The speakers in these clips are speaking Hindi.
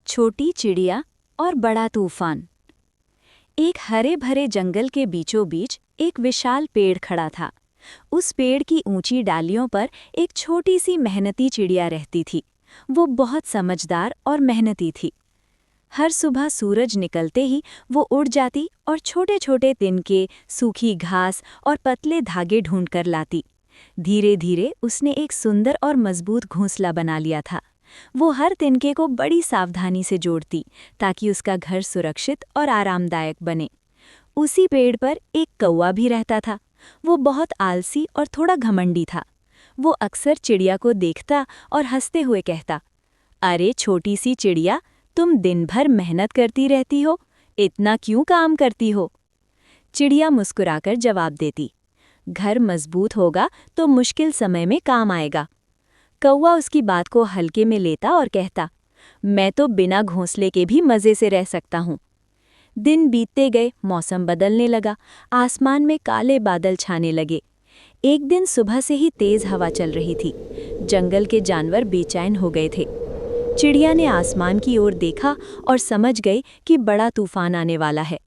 छोटी चिड़िया और बड़ा तूफान। एक हरे भरे जंगल के बीचों बीच एक विशाल पेड़ खड़ा था। उस पेड़ की ऊंची डालियों पर एक छोटी सी मेहनती चिड़िया रहती थी। वो बहुत समझदार और मेहनती थी। हर सुबह सूरज निकलते ही वो उड़ जाती और छोटे छोटे तिनके, सूखी घास और पतले धागे ढूंढकर लाती। धीरे धीरे उसने एक सुंदर और मजबूत घोंसला बना लिया था। वो हर तिनके को बड़ी सावधानी से जोड़ती ताकि उसका घर सुरक्षित और आरामदायक बने। उसी पेड़ पर एक कौवा भी रहता था। वो बहुत आलसी और थोड़ा घमंडी था। वो अक्सर चिड़िया को देखता और हंसते हुए कहता, अरे छोटी सी चिड़िया, तुम दिन भर मेहनत करती रहती हो, इतना क्यों काम करती हो? चिड़िया मुस्कुराकर जवाब देती, घर मजबूत होगा तो मुश्किल समय में काम आएगा। कौवा उसकी बात को हल्के में लेता और कहता, मैं तो बिना घोंसले के भी मज़े से रह सकता हूँ। दिन बीतते गए, मौसम बदलने लगा, आसमान में काले बादल छाने लगे। एक दिन सुबह से ही तेज़ हवा चल रही थी। जंगल के जानवर बेचैन हो गए थे। चिड़िया ने आसमान की ओर देखा और समझ गई कि बड़ा तूफान आने वाला है।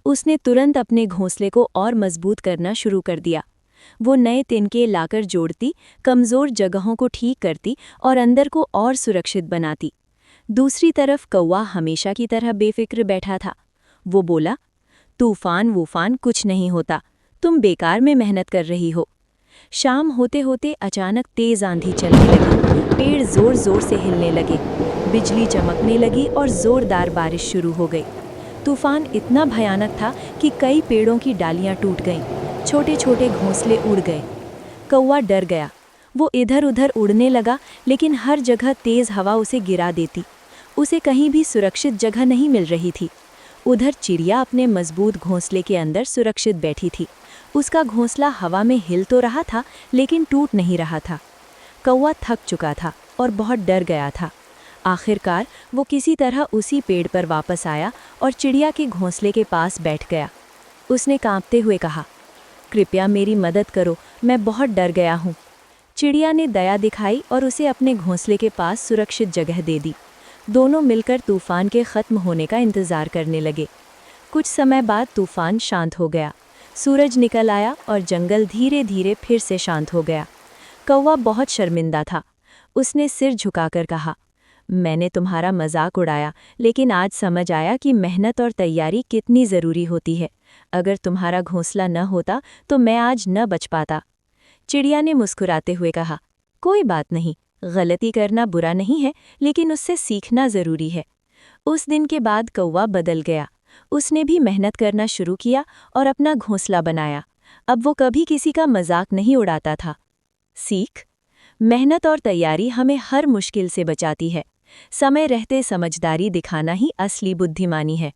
उसने तुरंत अपने घोंसले को और मजबूत करना शुरू कर दिया। वो नए तिनके लाकर जोड़ती, कमज़ोर जगहों को ठीक करती और अंदर को और सुरक्षित बनाती। दूसरी तरफ कौवा हमेशा की तरह बेफिक्र बैठा था। वो बोला, तूफान वूफान कुछ नहीं होता, तुम बेकार में मेहनत कर रही हो। शाम होते होते अचानक तेज आंधी चलने लगी। पेड़ जोर जोर से हिलने लगे, बिजली चमकने लगी और जोरदार बारिश शुरू हो गई। तूफान इतना भयानक था कि कई पेड़ों की डालियां टूट गईं। छोटे छोटे घोंसले उड़ गए। कौवा डर गया। वो इधर उधर उड़ने लगा, लेकिन हर जगह तेज हवा उसे गिरा देती। उसे कहीं भी सुरक्षित जगह नहीं मिल रही थी। उधर चिड़िया अपने मजबूत घोंसले के अंदर सुरक्षित बैठी थी। उसका घोंसला हवा में हिल तो रहा था, लेकिन टूट नहीं रहा था। कौवा थक चुका था और बहुत डर गया था। आखिरकार वो किसी तरह उसी पेड़ पर वापस आया और चिड़िया के घोंसले के पास बैठ गया। उसने कांपते हुए कहा, कृपया मेरी मदद करो, मैं बहुत डर गया हूँ। चिड़िया ने दया दिखाई और उसे अपने घोंसले के पास सुरक्षित जगह दे दी। दोनों मिलकर तूफान के ख़त्म होने का इंतज़ार करने लगे। कुछ समय बाद तूफान शांत हो गया। सूरज निकल आया और जंगल धीरे धीरे फिर से शांत हो गया। कौवा बहुत शर्मिंदा था। उसने सिर झुकाकर कहा, मैंने तुम्हारा मजाक उड़ाया, लेकिन आज समझ आया कि मेहनत और तैयारी कितनी ज़रूरी होती है। अगर तुम्हारा घोंसला न होता तो मैं आज न बच पाता। चिड़िया ने मुस्कुराते हुए कहा, कोई बात नहीं, गलती करना बुरा नहीं है, लेकिन उससे सीखना ज़रूरी है। उस दिन के बाद कौवा बदल गया। उसने भी मेहनत करना शुरू किया और अपना घोंसला बनाया। अब वो कभी किसी का मजाक नहीं उड़ाता था। सीख: मेहनत और तैयारी हमें हर मुश्किल से बचाती है। समय रहते समझदारी दिखाना ही असली बुद्धिमानी है।